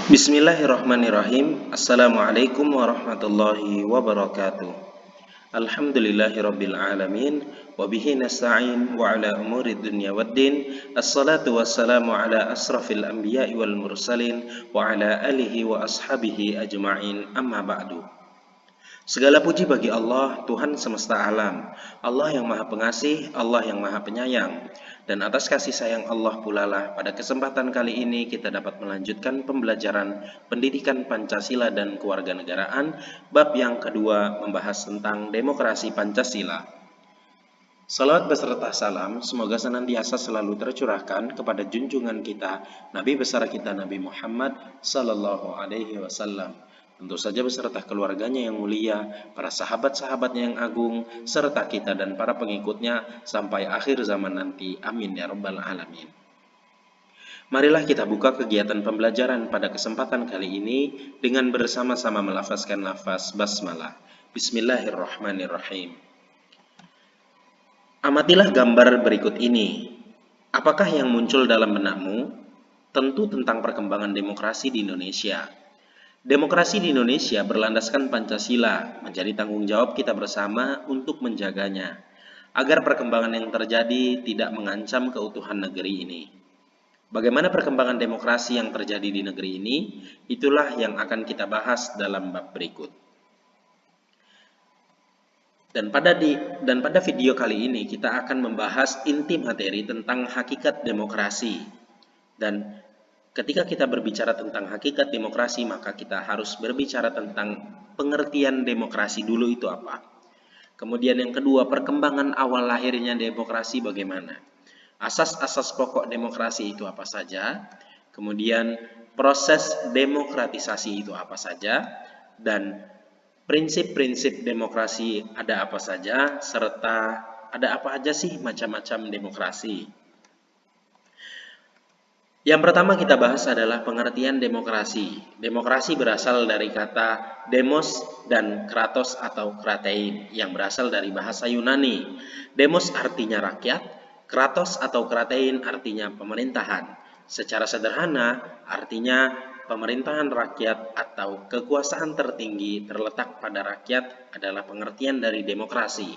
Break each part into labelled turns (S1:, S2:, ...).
S1: Bismillahirrahmanirrahim. Assalamualaikum warahmatullahi wabarakatuh. Alhamdulillahirabbil alamin wa bihi nasta'in wa ala umuri dunya waddin. Assalatu wassalamu ala asrafil anbiya'i wal mursalin wa ala alihi wa ashabihi ajma'in. Amma ba'du. Segala puji bagi Allah, Tuhan semesta alam. Allah yang Maha Pengasih, Allah yang Maha Penyayang. Dan atas kasih sayang Allah pula lah pada kesempatan kali ini kita dapat melanjutkan pembelajaran pendidikan Pancasila dan kewarganegaraan bab yang kedua membahas tentang demokrasi Pancasila. Salawat beserta salam semoga senantiasa selalu tercurahkan kepada junjungan kita Nabi besar kita Nabi Muhammad sallallahu alaihi wasallam. Tentu saja beserta keluarganya yang mulia, para sahabat-sahabatnya yang agung, serta kita dan para pengikutnya sampai akhir zaman nanti. Amin ya rabbal alamin. Marilah kita buka kegiatan pembelajaran pada kesempatan kali ini dengan bersama-sama melafazkan lafaz basmalah. Bismillahirrahmanirrahim. Amatilah gambar berikut ini. Apakah yang muncul dalam benakmu? Tentu tentang perkembangan demokrasi di Indonesia. Demokrasi di Indonesia berlandaskan Pancasila, menjadi tanggung jawab kita bersama untuk menjaganya, agar perkembangan yang terjadi tidak mengancam keutuhan negeri ini. Bagaimana perkembangan demokrasi yang terjadi di negeri ini? Itulah yang akan kita bahas dalam bab berikut. Dan pada video kali ini kita akan membahas inti materi tentang hakikat demokrasi. Dan ketika kita berbicara tentang hakikat demokrasi, maka kita harus berbicara tentang pengertian demokrasi dulu itu apa. Kemudian yang kedua, perkembangan awal lahirnya demokrasi bagaimana. Asas-asas pokok demokrasi itu apa saja. Kemudian proses demokratisasi itu apa saja. Dan prinsip-prinsip demokrasi ada apa saja, serta ada apa aja sih macam-macam demokrasi. Yang pertama kita bahas adalah pengertian demokrasi. Demokrasi berasal dari kata demos dan kratos atau kratein yang berasal dari bahasa Yunani. Demos artinya rakyat, kratos atau kratein artinya pemerintahan. Secara sederhana artinya pemerintahan rakyat atau kekuasaan tertinggi terletak pada rakyat adalah pengertian dari demokrasi.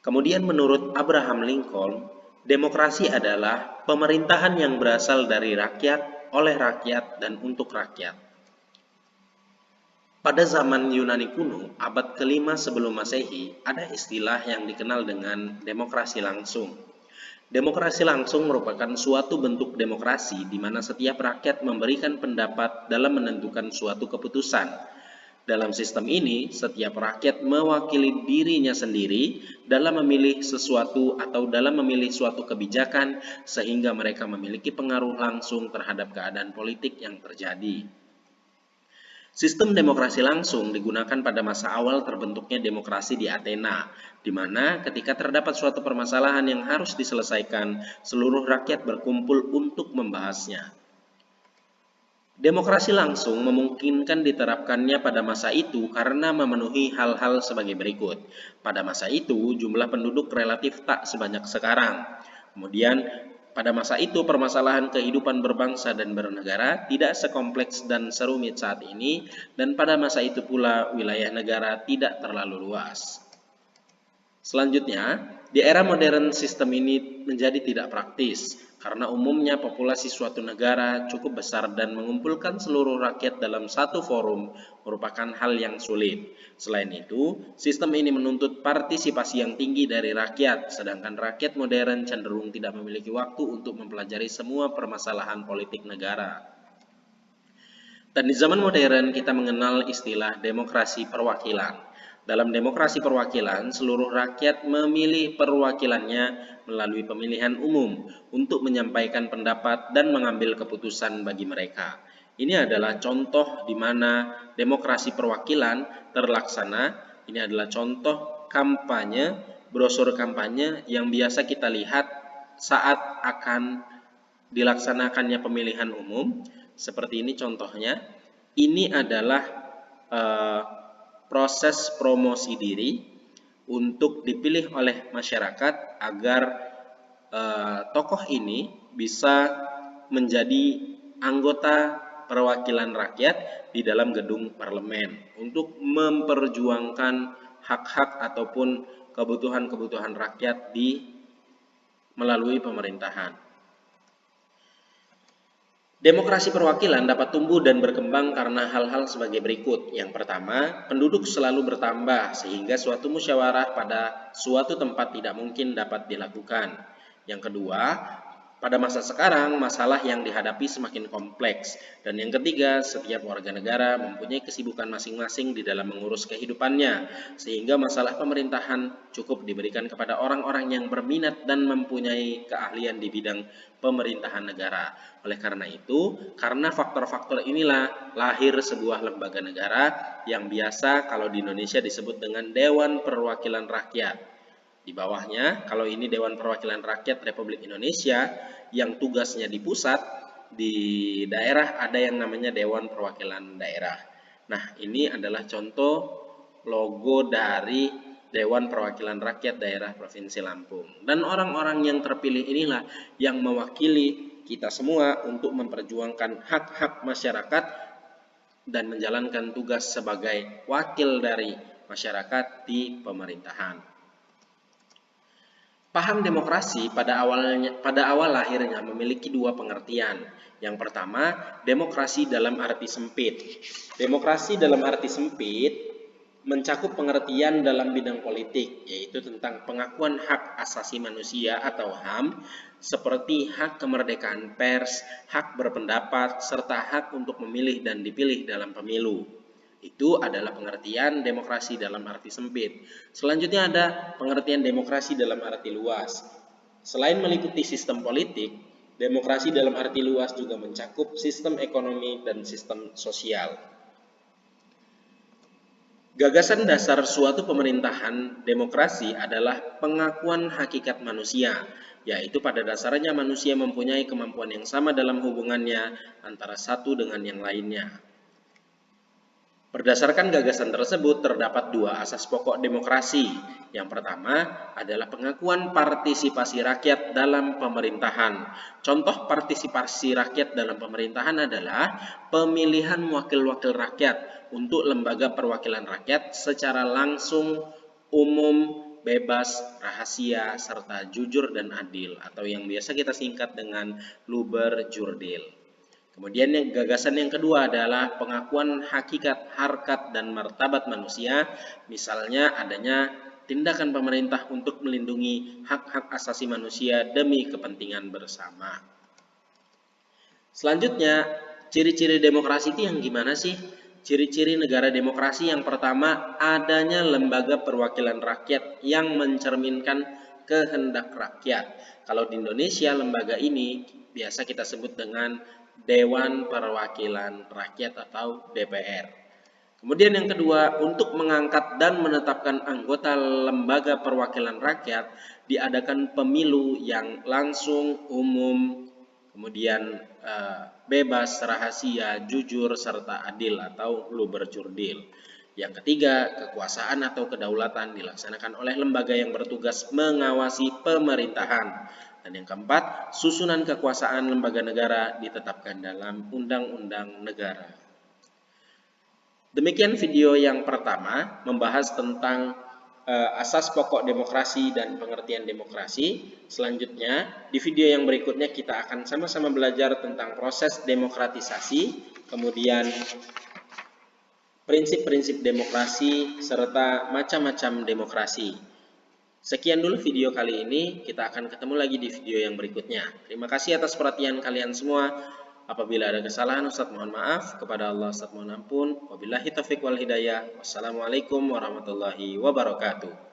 S1: Kemudian menurut Abraham Lincoln, demokrasi adalah pemerintahan yang berasal dari rakyat, oleh rakyat, dan untuk rakyat. Pada zaman Yunani kuno, abad ke-5 sebelum Masehi, ada istilah yang dikenal dengan demokrasi langsung. Demokrasi langsung merupakan suatu bentuk demokrasi di mana setiap rakyat memberikan pendapat dalam menentukan suatu keputusan. Dalam sistem ini, setiap rakyat mewakili dirinya sendiri dalam memilih sesuatu atau dalam memilih suatu kebijakan sehingga mereka memiliki pengaruh langsung terhadap keadaan politik yang terjadi. Sistem demokrasi langsung digunakan pada masa awal terbentuknya demokrasi di Athena, di mana ketika terdapat suatu permasalahan yang harus diselesaikan, seluruh rakyat berkumpul untuk membahasnya. Demokrasi langsung memungkinkan diterapkannya pada masa itu karena memenuhi hal-hal sebagai berikut. Pada masa itu, jumlah penduduk relatif tak sebanyak sekarang. Kemudian, pada masa itu permasalahan kehidupan berbangsa dan bernegara tidak sekompleks dan serumit saat ini, dan pada masa itu pula wilayah negara tidak terlalu luas. Selanjutnya, di era modern sistem ini menjadi tidak praktis, karena umumnya populasi suatu negara cukup besar dan mengumpulkan seluruh rakyat dalam satu forum merupakan hal yang sulit. Selain itu, sistem ini menuntut partisipasi yang tinggi dari rakyat, sedangkan rakyat modern cenderung tidak memiliki waktu untuk mempelajari semua permasalahan politik negara. Dan di zaman modern kita mengenal istilah demokrasi perwakilan. Dalam demokrasi perwakilan, seluruh rakyat memilih perwakilannya melalui pemilihan umum untuk menyampaikan pendapat dan mengambil keputusan bagi mereka. Ini adalah contoh di mana demokrasi perwakilan terlaksana. Ini adalah contoh kampanye, brosur kampanye yang biasa kita lihat saat akan dilaksanakannya pemilihan umum. Seperti ini contohnya. Ini adalah proses promosi diri untuk dipilih oleh masyarakat agar tokoh ini bisa menjadi anggota perwakilan rakyat di dalam gedung parlemen untuk memperjuangkan hak-hak ataupun kebutuhan-kebutuhan rakyat melalui pemerintahan. Demokrasi perwakilan dapat tumbuh dan berkembang karena hal-hal sebagai berikut. Yang pertama, penduduk selalu bertambah sehingga suatu musyawarah pada suatu tempat tidak mungkin dapat dilakukan. Yang kedua, pada masa sekarang, masalah yang dihadapi semakin kompleks. Dan yang ketiga, setiap warga negara mempunyai kesibukan masing-masing di dalam mengurus kehidupannya, sehingga masalah pemerintahan cukup diberikan kepada orang-orang yang berminat dan mempunyai keahlian di bidang pemerintahan negara. Oleh karena itu, karena faktor-faktor inilah lahir sebuah lembaga negara yang biasa kalau di Indonesia disebut dengan Dewan Perwakilan Rakyat. Di bawahnya, kalau ini Dewan Perwakilan Rakyat Republik Indonesia yang tugasnya di pusat, di daerah ada yang namanya Dewan Perwakilan Daerah. Nah, ini adalah contoh logo dari Dewan Perwakilan Rakyat Daerah Provinsi Lampung. Dan orang-orang yang terpilih inilah yang mewakili kita semua untuk memperjuangkan hak-hak masyarakat dan menjalankan tugas sebagai wakil dari masyarakat di pemerintahan. Paham demokrasi pada awal lahirnya memiliki dua pengertian. Yang pertama, demokrasi dalam arti sempit. Demokrasi dalam arti sempit mencakup pengertian dalam bidang politik, yaitu tentang pengakuan hak asasi manusia atau HAM, seperti hak kemerdekaan pers, hak berpendapat, serta hak untuk memilih dan dipilih dalam pemilu. Itu adalah pengertian demokrasi dalam arti sempit. Selanjutnya ada pengertian demokrasi dalam arti luas. Selain meliputi sistem politik, demokrasi dalam arti luas juga mencakup sistem ekonomi dan sistem sosial. Gagasan dasar suatu pemerintahan demokrasi adalah pengakuan hakikat manusia, yaitu pada dasarnya manusia mempunyai kemampuan yang sama dalam hubungannya antara satu dengan yang lainnya. Berdasarkan gagasan tersebut, terdapat dua asas pokok demokrasi. Yang pertama adalah pengakuan partisipasi rakyat dalam pemerintahan. Contoh partisipasi rakyat dalam pemerintahan adalah pemilihan wakil-wakil rakyat untuk lembaga perwakilan rakyat secara langsung, umum, bebas, rahasia, serta jujur dan adil, atau yang biasa kita singkat dengan luber jurdil. Kemudian gagasan yang kedua adalah pengakuan hakikat, harkat, dan martabat manusia, misalnya adanya tindakan pemerintah untuk melindungi hak-hak asasi manusia demi kepentingan bersama. Selanjutnya, ciri-ciri demokrasi itu yang gimana sih? Ciri-ciri negara demokrasi yang pertama, adanya lembaga perwakilan rakyat yang mencerminkan kehendak rakyat. Kalau di Indonesia, lembaga ini biasa kita sebut dengan Dewan Perwakilan Rakyat atau DPR. Kemudian yang kedua, untuk mengangkat dan menetapkan anggota lembaga perwakilan rakyat, diadakan pemilu yang langsung, umum, kemudian bebas, rahasia, jujur, serta adil atau luber jurdil. Yang ketiga, kekuasaan atau kedaulatan dilaksanakan oleh lembaga yang bertugas mengawasi pemerintahan. Dan yang keempat, susunan kekuasaan lembaga negara ditetapkan dalam undang-undang negara. Demikian video yang pertama membahas tentang asas pokok demokrasi dan pengertian demokrasi. Selanjutnya, di video yang berikutnya kita akan sama-sama belajar tentang proses demokratisasi, kemudian prinsip-prinsip demokrasi, serta macam-macam demokrasi. Sekian dulu video kali ini, kita akan ketemu lagi di video yang berikutnya. Terima kasih atas perhatian kalian semua. Apabila ada kesalahan, Ustadz mohon maaf. Kepada Allah, Ustadz mohon ampun. Wabillahi taufiq wal hidayah. Wassalamualaikum warahmatullahi wabarakatuh.